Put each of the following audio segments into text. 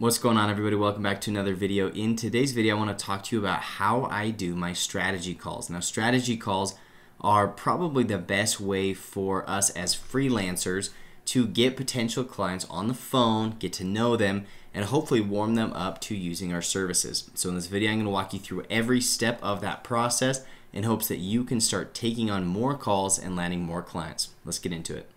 What's going on, everybody? Welcome back to another video. In today's video, I want to talk to you about how I do my strategy calls. Now, strategy calls are probably the best way for us as freelancers to get potential clients on the phone, get to know them, and hopefully warm them up to using our services. So in this video, I'm going to walk you through every step of that process in hopes that you can start taking on more calls and landing more clients. Let's get into it.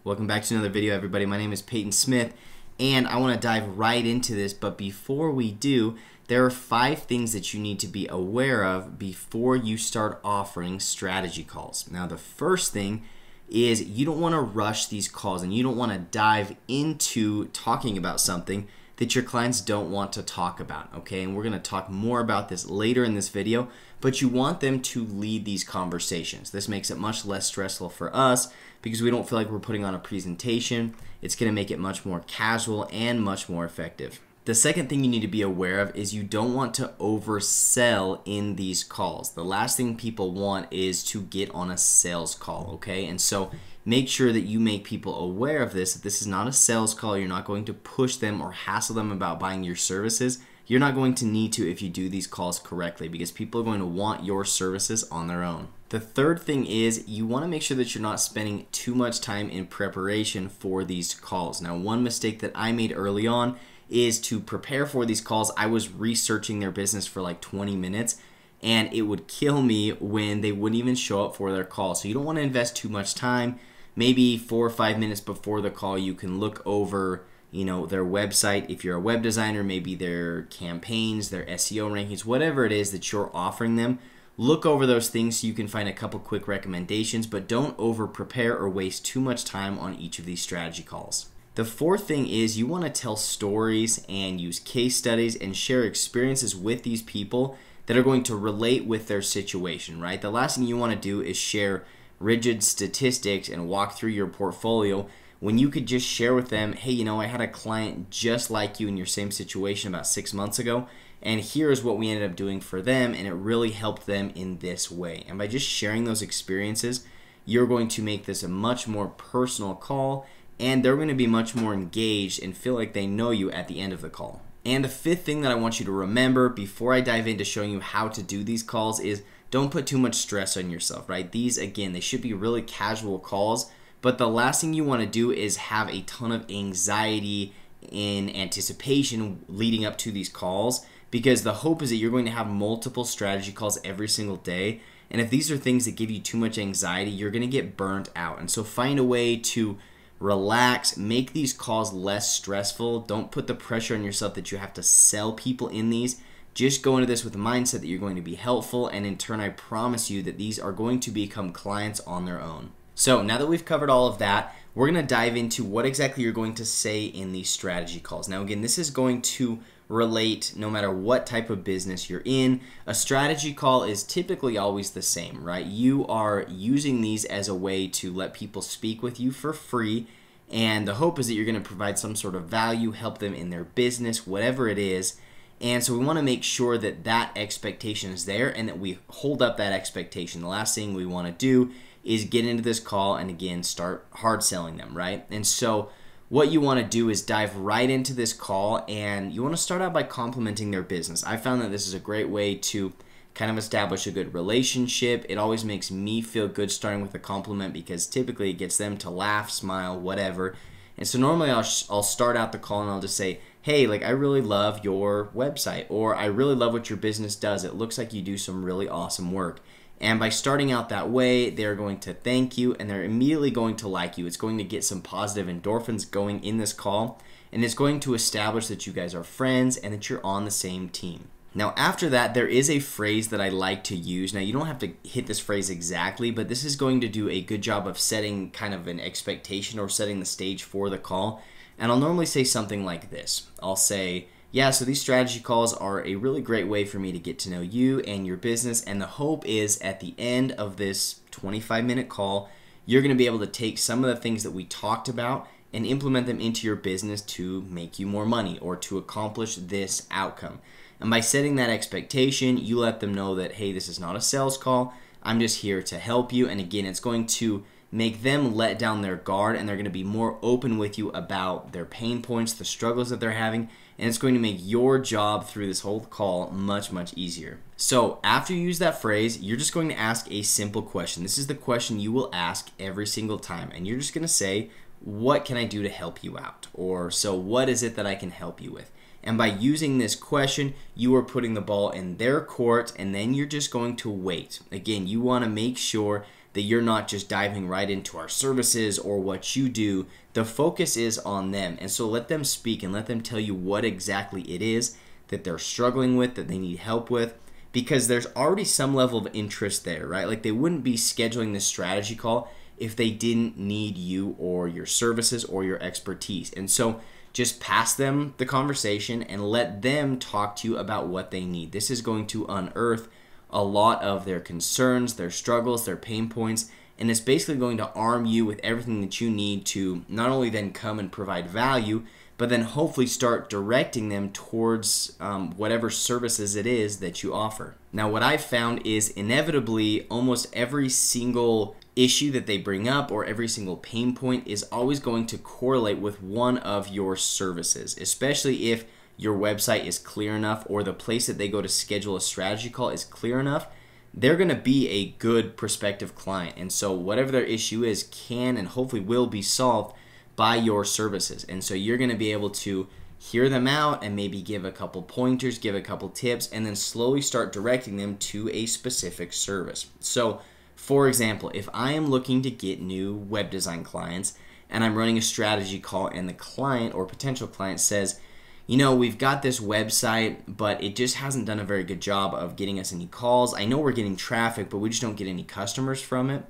Welcome back to another video, everybody. My name is Peyton Smith, and I want to dive right into this. But before we do, there are 5 things that you need to be aware of before you start offering strategy calls. Now, the first thing is you don't want to rush these calls, and you don't want to dive into talking about something that your clients don't want to talk about, okay? And we're going to talk more about this later in this video, but you want them to lead these conversations. This makes it much less stressful for us because we don't feel like we're putting on a presentation. It's going to make it much more casual and much more effective. The second thing you need to be aware of is you don't want to oversell in these calls. The last thing people want is to get on a sales call, okay? And so make sure that you make people aware of this, that this is not a sales call. You're not going to push them or hassle them about buying your services. You're not going to need to if you do these calls correctly, because people are going to want your services on their own. The third thing is you want to make sure that you're not spending too much time in preparation for these calls. Now, one mistake that I made early on is to prepare for these calls. I was researching their business for like 20 minutes, and it would kill me when they wouldn't even show up for their call. So you don't want to invest too much time. Maybe 4 or 5 minutes before the call, you can look over, their website. If you're a web designer, maybe their campaigns, their SEO rankings, whatever it is that you're offering them. Look over those things so you can find a couple quick recommendations, but don't over prepare or waste too much time on each of these strategy calls. The fourth thing is you want to tell stories and use case studies and share experiences with these people that are going to relate with their situation, right? The last thing you want to do is share rigid statistics and walk through your portfolio when you could just share with them, hey, I had a client just like you in your same situation about 6 months ago, and here's what we ended up doing for them, and it really helped them in this way. And by just sharing those experiences, you're going to make this a much more personal call, and they're going to be much more engaged and feel like they know you at the end of the call. And the fifth thing that I want you to remember before I dive into showing you how to do these calls is don't put too much stress on yourself, right? These, again, they should be really casual calls, but the last thing you want to do is have a ton of anxiety in anticipation leading up to these calls, because the hope is that you're going to have multiple strategy calls every single day. And if these are things that give you too much anxiety, you're going to get burnt out. And so find a way to relax, make these calls less stressful. Don't put the pressure on yourself that you have to sell people in these. Just go into this with the mindset that you're going to be helpful, and in turn, I promise you that these are going to become clients on their own. So now that we've covered all of that, we're going to dive into what exactly you're going to say in these strategy calls. Now, again, this is going to relate no matter what type of business you're in. A strategy call is typically always the same, right? You are using these as a way to let people speak with you for free, and the hope is that you're going to provide some sort of value, help them in their business, whatever it is. And so we want to make sure that that expectation is there and that we hold up that expectation. The last thing we want to do is get into this call and, again, start hard selling them, right? And so what you want to do is dive right into this call, and you want to start out by complimenting their business. I found that this is a great way to kind of establish a good relationship. It always makes me feel good starting with a compliment because typically it gets them to laugh, smile, whatever. And so normally I'll start out the call and I'll just say, hey, I really love your website, or I really love what your business does. It looks like you do some really awesome work. And by starting out that way, they're going to thank you, and they're immediately going to like you. It's going to get some positive endorphins going in this call, and it's going to establish that you guys are friends and that you're on the same team. Now, after that, there is a phrase that I like to use. Now, you don't have to hit this phrase exactly, but this is going to do a good job of setting kind of an expectation or setting the stage for the call. And I'll normally say something like this. I'll say, yeah, so these strategy calls are a really great way for me to get to know you and your business, and the hope is at the end of this 25-minute call, you're going to be able to take some of the things that we talked about and implement them into your business to make you more money or to accomplish this outcome. And by setting that expectation, you let them know that, hey, this is not a sales call. I'm just here to help you. And again, it's going to make them let down their guard, and they're going to be more open with you about their pain points, the struggles that they're having, and it's going to make your job through this whole call much, much easier. So after you use that phrase, you're just going to ask a simple question. This is the question you will ask every single time, and you're just going to say, what can I do to help you out? Or, so what is it that I can help you with? And by using this question, you are putting the ball in their court, and then you're just going to wait. Again, you want to make sure that you're not just diving right into our services or what you do. The focus is on them. And so let them speak and let them tell you what exactly it is that they're struggling with, that they need help with, because there's already some level of interest there, right? Like they wouldn't be scheduling this strategy call if they didn't need you or your services or your expertise. And so just pass them the conversation and let them talk to you about what they need. This is going to unearth a lot of their concerns, their struggles, their pain points, and it's basically going to arm you with everything that you need to not only then come and provide value, but then hopefully start directing them towards whatever services it is that you offer. Now, what I've found is inevitably almost every single issue that they bring up or every single pain point is always going to correlate with one of your services, especially if your website is clear enough or the place that they go to schedule a strategy call is clear enough. They're going to be a good prospective client. And so whatever their issue is can and hopefully will be solved by your services. And so you're going to be able to hear them out and maybe give a couple pointers, give a couple tips, and then slowly start directing them to a specific service. So for example, if I am looking to get new web design clients and I'm running a strategy call and the client or potential client says, you know, we've got this website, but it just hasn't done a very good job of getting us any calls. I know we're getting traffic, but we just don't get any customers from it,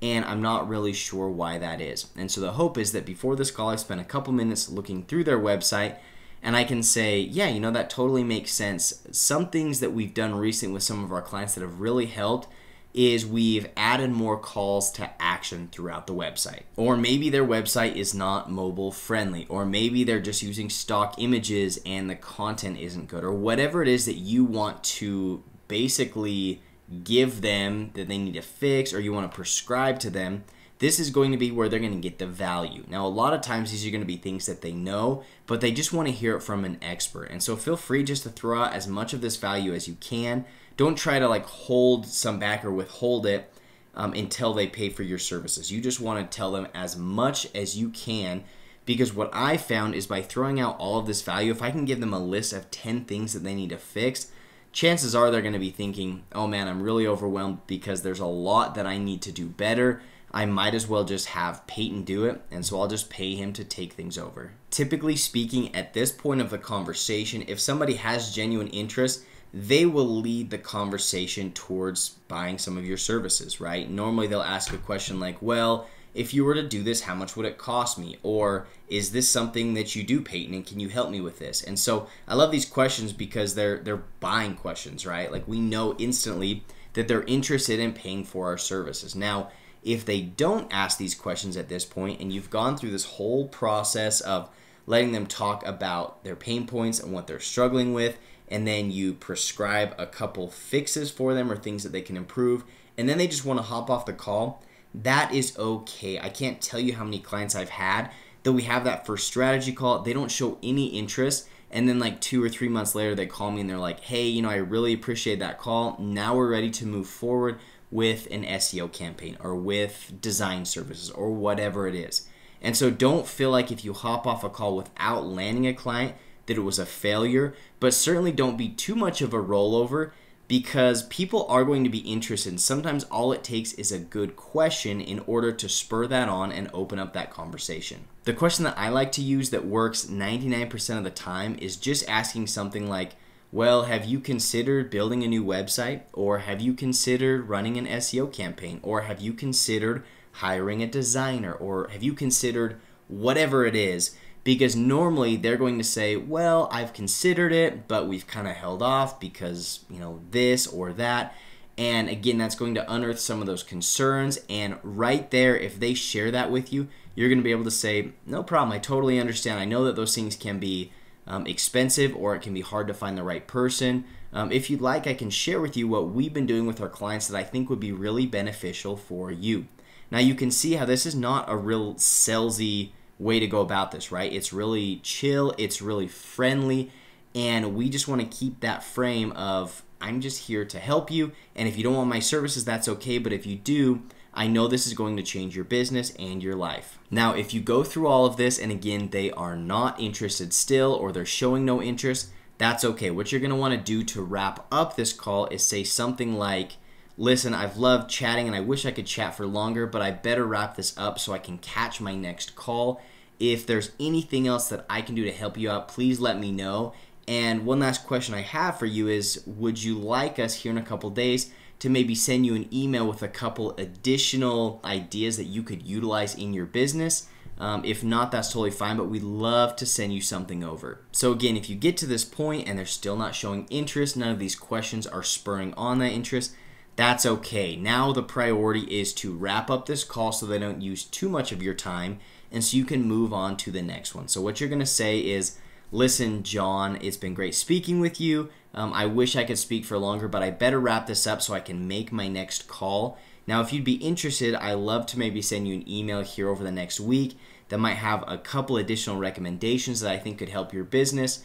and I'm not really sure why that is. And so the hope is that before this call, I spend a couple minutes looking through their website, and I can say, yeah, you know, that totally makes sense. Some things that we've done recently with some of our clients that have really helped is we've added more calls to action throughout the website. Or maybe their website is not mobile friendly, or maybe they're just using stock images and the content isn't good, or whatever it is that you want to basically give them that they need to fix or you want to prescribe to them. This is going to be where they're going to get the value. Now, a lot of times these are going to be things that they know, but they just want to hear it from an expert. And so feel free just to throw out as much of this value as you can. Don't try to like hold some back or withhold it until they pay for your services. You just want to tell them as much as you can, because what I found is by throwing out all of this value, if I can give them a list of 10 things that they need to fix, chances are they're going to be thinking, oh man, I'm really overwhelmed because there's a lot that I need to do better. I might as well just have Peyton do it, and so I'll just pay him to take things over. Typically speaking, at this point of the conversation, if somebody has genuine interest, they will lead the conversation towards buying some of your services, right? Normally they'll ask a question like, well, if you were to do this, how much would it cost me? Or is this something that you do, Peyton, and can you help me with this? And so I love these questions because they're buying questions, right? Like we know instantly that they're interested in paying for our services. Now, if they don't ask these questions at this point and you've gone through this whole process of letting them talk about their pain points and what they're struggling with, and then you prescribe a couple fixes for them or things that they can improve, and then they just want to hop off the call, that is okay. I can't tell you how many clients I've had that we have that first strategy call, they don't show any interest, and then like 2 or 3 months later they call me and they're like, hey, you know, I really appreciate that call. Now we're ready to move forward with an SEO campaign or with design services or whatever it is. And so don't feel like if you hop off a call without landing a client that it was a failure, but certainly don't be too much of a rollover, because people are going to be interested. And sometimes all it takes is a good question in order to spur that on and open up that conversation. The question that I like to use that works 99% of the time is just asking something like, well, have you considered building a new website? Or have you considered running an SEO campaign? Or have you considered hiring a designer? Or have you considered whatever it is? Because normally they're going to say, well, I've considered it, but we've kind of held off because, you know, this or that. And again, that's going to unearth some of those concerns. And right there, if they share that with you, you're going to be able to say, no problem, I totally understand. I know that those things can be expensive, or it can be hard to find the right person. If you'd like, I can share with you what we've been doing with our clients that I think would be really beneficial for you. Now you can see how this is not a real salesy way to go about this, right? It's really chill, it's really friendly, and we just want to keep that frame of I'm just here to help you, and if you don't want my services, that's okay, but if you do, I know this is going to change your business and your life. Now, if you go through all of this and again, they are not interested still or they're showing no interest, that's okay. What you're gonna wanna do to wrap up this call is say something like, listen, I've loved chatting and I wish I could chat for longer, but I better wrap this up so I can catch my next call. If there's anything else that I can do to help you out, please let me know. And one last question I have for you is, would you like us here in a couple days to maybe send you an email with a couple additional ideas that you could utilize in your business? If not, that's totally fine, but we'd love to send you something over. So again, if you get to this point and they're still not showing interest, none of these questions are spurring on that interest, that's okay. Now the priority is to wrap up this call so they don't use too much of your time, and so you can move on to the next one. So what you're gonna say is, listen, John, it's been great speaking with you. I wish I could speak for longer, but I better wrap this up so I can make my next call. Now, if you'd be interested, I'd love to maybe send you an email here over the next week that might have a couple additional recommendations that I think could help your business.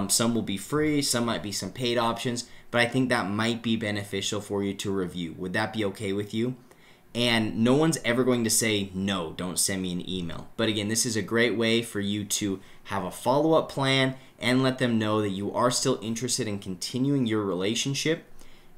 Some will be free, some might be some paid options, but I think that might be beneficial for you to review. Would that be okay with you? And no one's ever going to say, no, don't send me an email. But again, this is a great way for you to have a follow-up plan and let them know that you are still interested in continuing your relationship.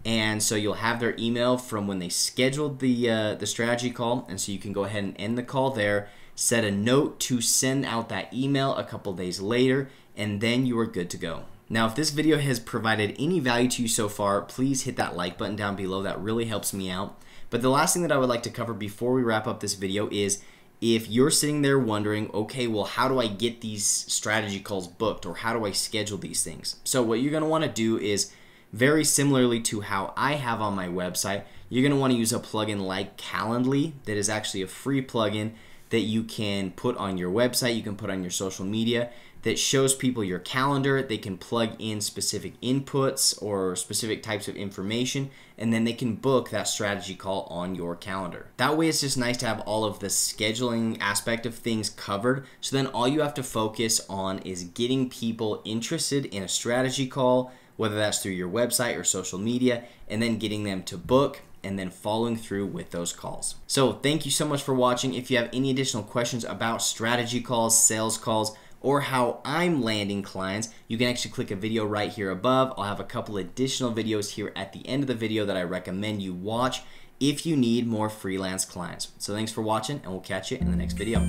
And so you'll have their email from when they scheduled the strategy call. And so you can go ahead and end the call there, set a note to send out that email a couple days later, and then you are good to go. Now, if this video has provided any value to you so far, please hit that like button down below. That really helps me out. But the last thing that I would like to cover before we wrap up this video is if you're sitting there wondering, okay, well, how do I get these strategy calls booked, or how do I schedule these things? So what you're gonna wanna do is, very similarly to how I have on my website, you're gonna wanna use a plugin like Calendly that is actually a free plugin that you can put on your website, you can put on your social media, that shows people your calendar. They can plug in specific inputs or specific types of information, and then they can book that strategy call on your calendar. That way it's just nice to have all of the scheduling aspect of things covered, so then all you have to focus on is getting people interested in a strategy call, whether that's through your website or social media, and then getting them to book and then following through with those calls. So thank you so much for watching. If you have any additional questions about strategy calls, sales calls, or how I'm landing clients, you can actually click a video right here above. I'll have a couple additional videos here at the end of the video that I recommend you watch if you need more freelance clients. So thanks for watching, and we'll catch you in the next video.